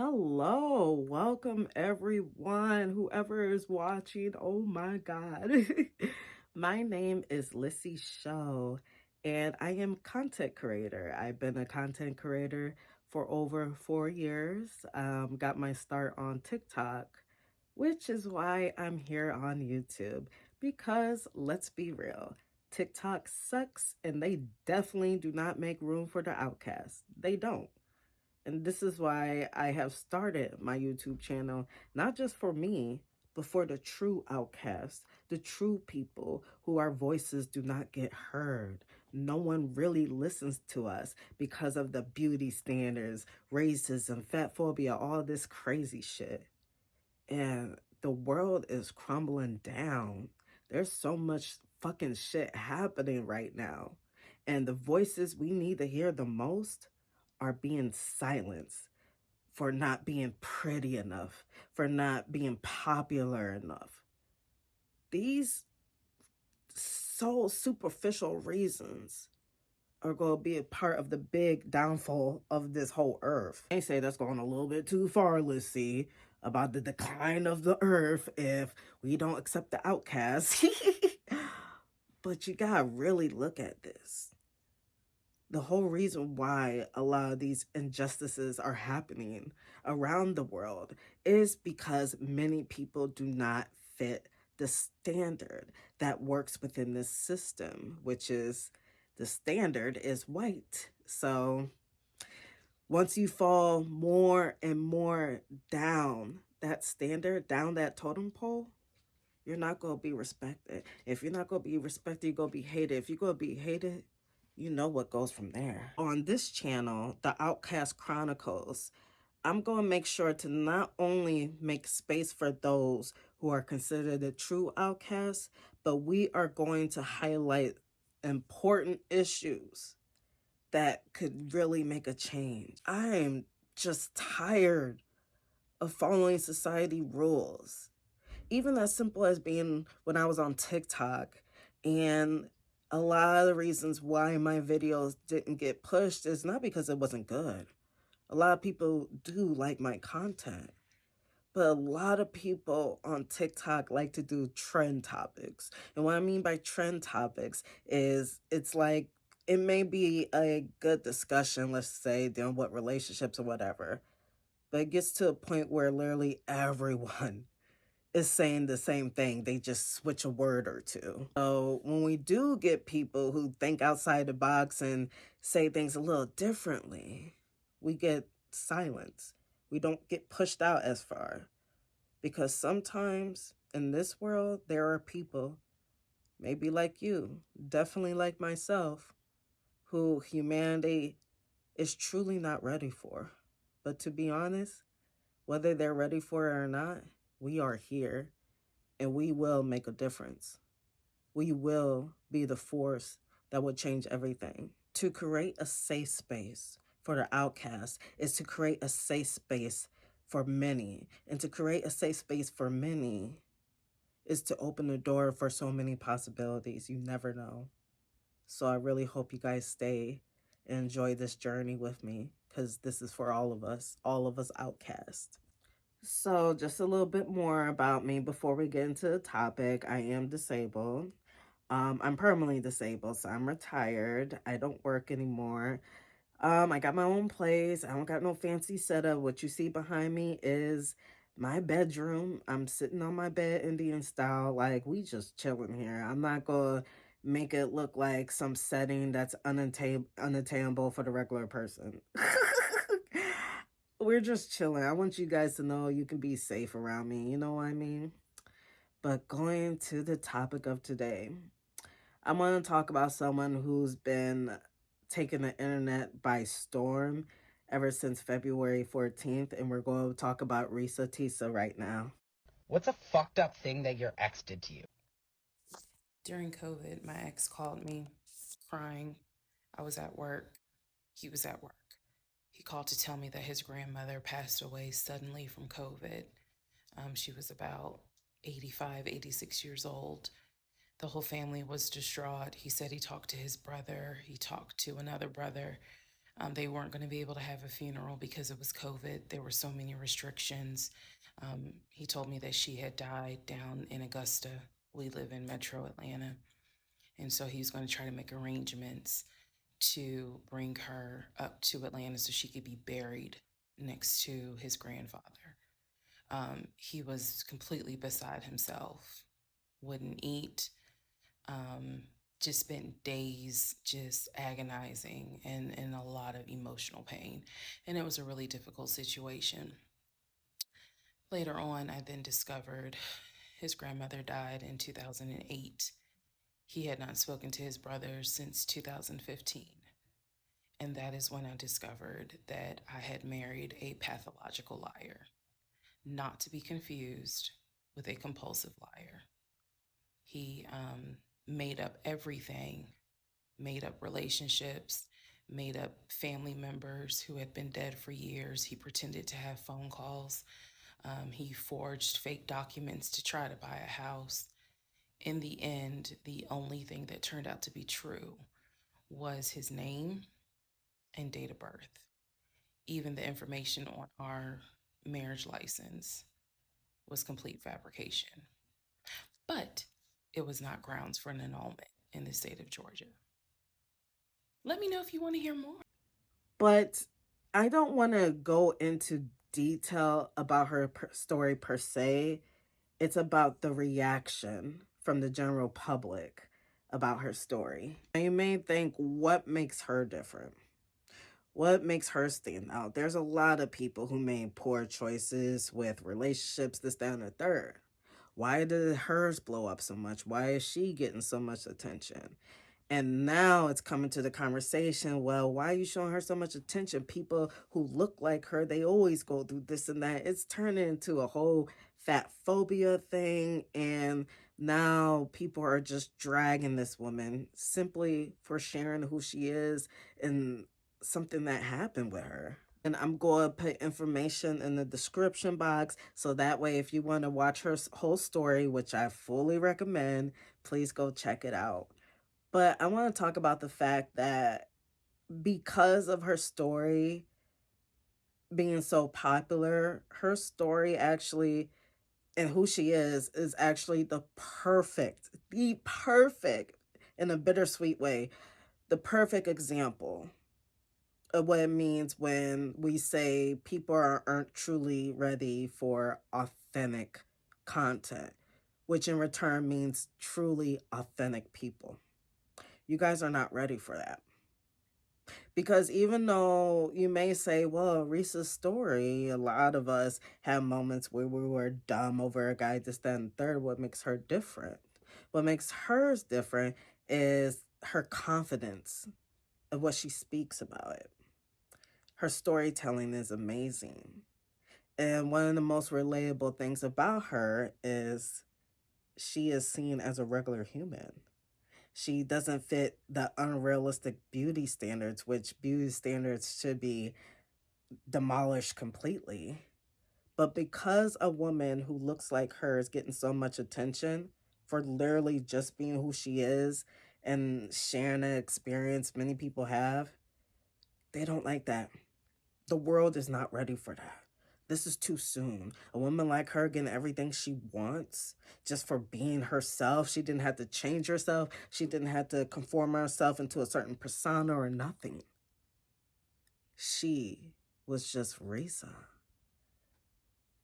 Hello, welcome everyone, whoever is watching. Oh my God. My name is Lissy Show, and I am content creator. I've been a content creator for over 4 years. Got my start on TikTok, which is why I'm here on YouTube. Because let's be real, TikTok sucks, and they definitely do not make room for the outcast. They don't. And this is why I have started my YouTube channel, not just for me, but for the true outcasts, the true people who our voices do not get heard. No one really listens to us because of the beauty standards, racism, fat phobia, all this crazy shit. And the world is crumbling down. There's so much fucking shit happening right now. And the voices we need to hear the most are being silenced for not being pretty enough, for not being popular enough. These so superficial reasons are going to be a part of the big downfall of this whole earth. They say that's going a little bit too far, let's see, about the decline of the earth if we don't accept the outcasts. But you gotta really look at this. The whole reason why a lot of these injustices are happening around the world is because many people do not fit the standard that works within this system, which is the standard is white. So once you fall more and more down that standard, down that totem pole, you're not going to be respected. If you're not going to be respected, you're going to be hated. If you're going to be hated, you know what goes from there. On this channel, The Outcast Chronicles, I'm going to make sure to not only make space for those who are considered the true outcasts, but we are going to highlight important issues that could really make a change. I am just tired of following society rules. Even as simple as being when I was on TikTok, and a lot of the reasons why my videos didn't get pushed is not because it wasn't good. A lot of people do like my content, but a lot of people on TikTok like to do trend topics. And what I mean by trend topics is it's like, it may be a good discussion, let's say, dealing with relationships or whatever, but it gets to a point where literally everyone is saying the same thing. They just switch a word or two. So when we do get people who think outside the box and say things a little differently, we get silence. We don't get pushed out as far. Because sometimes in this world, there are people, maybe like you, definitely like myself, who humanity is truly not ready for. But to be honest, whether they're ready for it or not, we are here and we will make a difference. We will be the force that will change everything. To create a safe space for the outcast is to create a safe space for many. And to create a safe space for many is to open the door for so many possibilities. You never know. So I really hope you guys stay and enjoy this journey with me, because this is for all of us outcasts. So just a little bit more about me before we get into the topic. I am disabled. I'm permanently disabled, so I'm retired. I don't work anymore. I got my own place. I don't got no fancy setup. What you see behind me is my bedroom. I'm sitting on my bed Indian style. Like, we just chilling here. I'm not gonna make it look like some setting that's unattainable for the regular person. We're just chilling. I want you guys to know you can be safe around me. You know what I mean? But going to the topic of today, I want to talk about someone who's been taking the internet by storm ever since February 14th, and we're going to talk about ReesaTeesa right now. What's a fucked up thing that your ex did to you? During COVID, my ex called me crying. I was at work. He was at work. He called to tell me that his grandmother passed away suddenly from COVID. She was about 85, 86 years old. The whole family was distraught. He said he talked to his brother. He talked to another brother. They weren't going to be able to have a funeral because it was COVID. There were so many restrictions. He told me that she had died down in Augusta. We live in metro Atlanta. And so he was going to try to make arrangements to bring her up to Atlanta so she could be buried next to his grandfather. He was completely beside himself, wouldn't eat, just spent days just agonizing and in a lot of emotional pain. And it was a really difficult situation. Later on, I then discovered his grandmother died in 2008. He had not spoken to his brother since 2015. And that is when I discovered that I had married a pathological liar, not to be confused with a compulsive liar. He made up everything, made up relationships, made up family members who had been dead for years. He pretended to have phone calls. He forged fake documents to try to buy a house. In the end, the only thing that turned out to be true was his name and date of birth. Even the information on our marriage license was complete fabrication. But it was not grounds for an annulment in the state of Georgia. Let me know if you want to hear more. But I don't want to go into detail about her story per se. It's about the reaction from the general public about her story. Now, you may think, what makes her different? What makes her stand out? There's a lot of people who made poor choices with relationships, this, that, and the third. Why did hers blow up so much? Why is she getting so much attention? And now it's coming to the conversation, well, why are you showing her so much attention? People who look like her, they always go through this and that. It's turning into a whole fat phobia thing. And now people are just dragging this woman simply for sharing who she is and something that happened with her. And I'm going to put information in the description box so that way if you want to watch her whole story, which I fully recommend, please go check it out. But I want to talk about the fact that because of her story being so popular, her story actually and who she is actually the perfect, in a bittersweet way, the perfect example of what it means when we say people aren't truly ready for authentic content, which in return means truly authentic people. You guys are not ready for that. Because even though you may say, well, Reesa's story, a lot of us have moments where we were dumb over a guy, this, that, and third. What makes her different? What makes hers different is her confidence of what she speaks about it. Her storytelling is amazing. And one of the most relatable things about her is she is seen as a regular human. She doesn't fit the unrealistic beauty standards, which beauty standards should be demolished completely. But because a woman who looks like her is getting so much attention for literally just being who she is and sharing an experience many people have, they don't like that. The world is not ready for that. This is too soon. A woman like her getting everything she wants just for being herself. She didn't have to change herself. She didn't have to conform herself into a certain persona or nothing. She was just Reesa.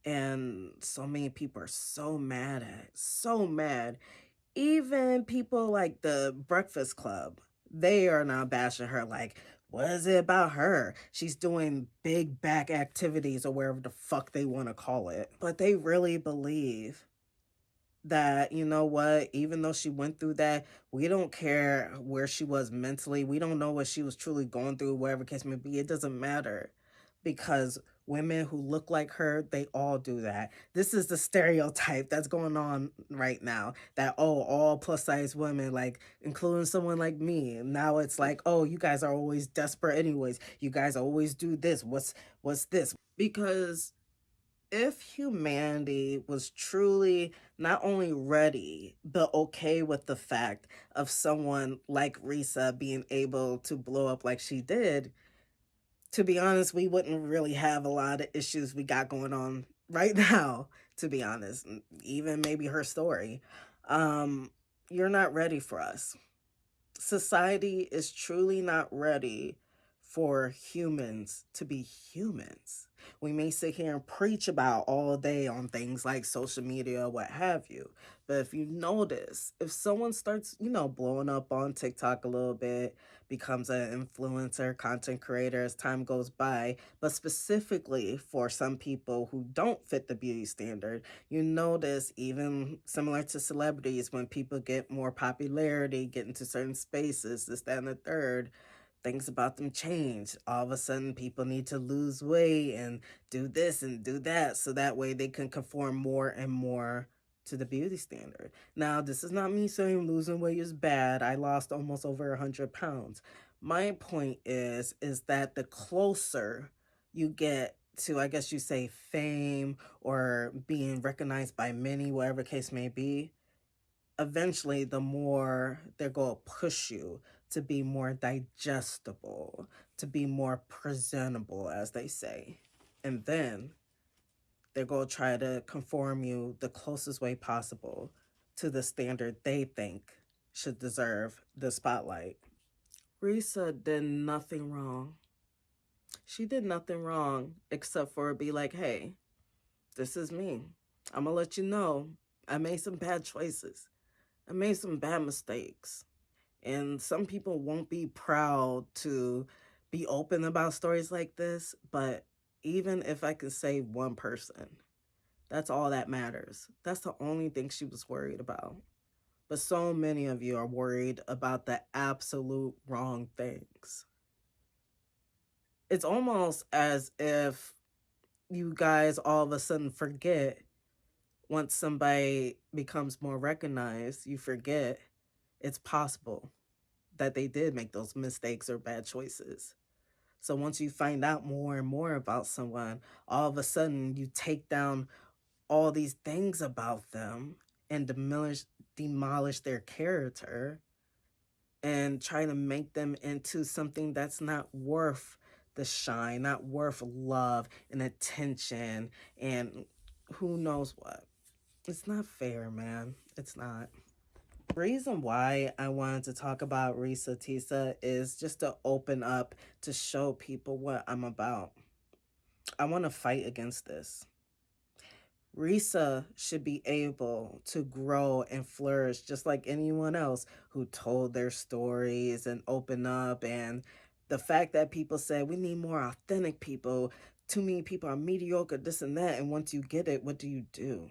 And so many people are so mad at it. So mad. Even people like the Breakfast Club, they are now bashing her like, what is it about her? She's doing big back activities or wherever the fuck they want to call it. But they really believe that, you know what, even though she went through that, we don't care where she was mentally. We don't know what she was truly going through, whatever case may be. It doesn't matter because women who look like her, they all do that. This is the stereotype that's going on right now that, oh, all plus size women, like including someone like me. Now it's like, oh, you guys are always desperate anyways. You guys always do this. What's this? Because if humanity was truly not only ready, but okay with the fact of someone like Reesa being able to blow up like she did, To be honest, we wouldn't really have a lot of issues we got going on right now, to be honest. Even maybe her story. Um, you're not ready for us. Society is truly not ready for humans to be humans. We may sit here and preach about all day on things like social media, what have you. But if you notice, if someone starts, blowing up on TikTok a little bit, becomes an influencer, content creator as time goes by, but specifically for some people who don't fit the beauty standard, you notice even similar to celebrities, when people get more popularity, get into certain spaces, this, that, and the third, things about them change. All of a sudden, people need to lose weight and do this and do that so that way they can conform more and more to the beauty standard. Now, this is not me saying losing weight is bad. I lost almost over 100 pounds. My point is that the closer you get to, I guess you say, fame or being recognized by many, whatever case may be, eventually the more they're going to push you to be more digestible, to be more presentable, as they say. And then they're going to try to conform you the closest way possible to the standard they think should deserve the spotlight. Reesa did nothing wrong. She did nothing wrong except for be like, hey, this is me. I'm going to let you know I made some bad choices. I made some bad mistakes. And some people won't be proud to be open about stories like this, but even if I could save one person, that's all that matters. That's the only thing she was worried about. But so many of you are worried about the absolute wrong things. It's almost as if you guys all of a sudden forget, once somebody becomes more recognized, you forget it's possible that they did make those mistakes or bad choices. So once you find out more and more about someone, all of a sudden you take down all these things about them and demolish their character and try to make them into something that's not worth the shine, not worth love and attention and who knows what. It's not fair, man. It's not. Reason why I wanted to talk about ReesaTeesa is just to open up, to show people what I'm about. I want to fight against this. Reesa should be able to grow and flourish just like anyone else who told their stories and open up. And the fact that people say we need more authentic people, too many people are mediocre, this and that. And once you get it, what do you do?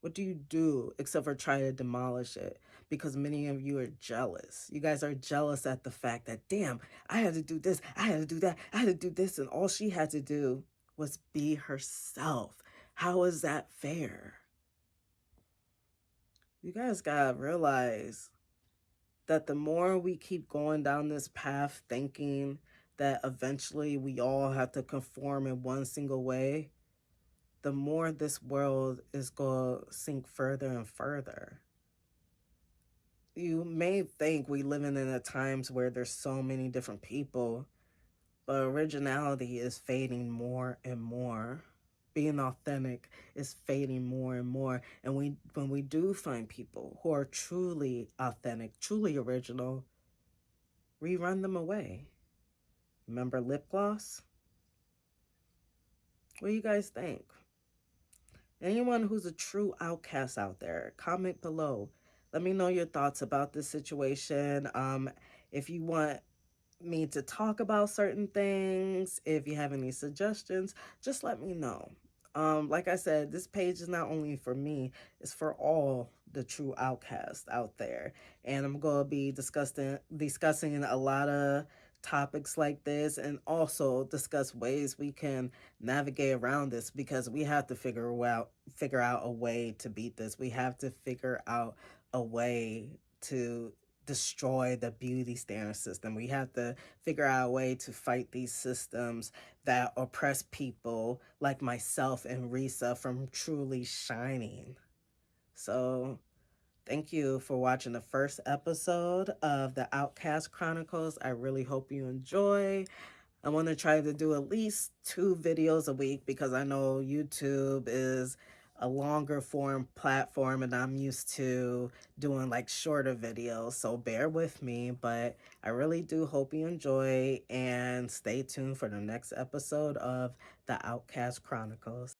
What do you do except for try to demolish it? Because many of you are jealous. You guys are jealous at the fact that, damn, I had to do this, I had to do that, I had to do this, and all she had to do was be herself. How is that fair? You guys gotta realize that the more we keep going down this path thinking that eventually we all have to conform in one single way, the more this world is going to sink further and further. You may think we living in a times where there's so many different people, but originality is fading more and more. Being authentic is fading more and more. And when we do find people who are truly authentic, truly original, we run them away. Remember lip gloss? What do you guys think? Anyone who's a true outcast out there, comment below. Let me know your thoughts about this situation. If you want me to talk about certain things, if you have any suggestions, just let me know. Like I said, this page is not only for me, it's for all the true outcasts out there. And I'm going to be discussing a lot of topics like this, and also discuss ways we can navigate around this, because we have to figure out a way to beat this. We have to figure out a way to destroy the beauty standard system. We have to figure out a way to fight these systems that oppress people like myself and Reesa from truly shining. So thank you for watching the first episode of the Outcast Chronicles. I really hope you enjoy. I want to try to do at least 2 videos a week because I know YouTube is a longer form platform and I'm used to doing like shorter videos. So bear with me, but I really do hope you enjoy and stay tuned for the next episode of the Outcast Chronicles.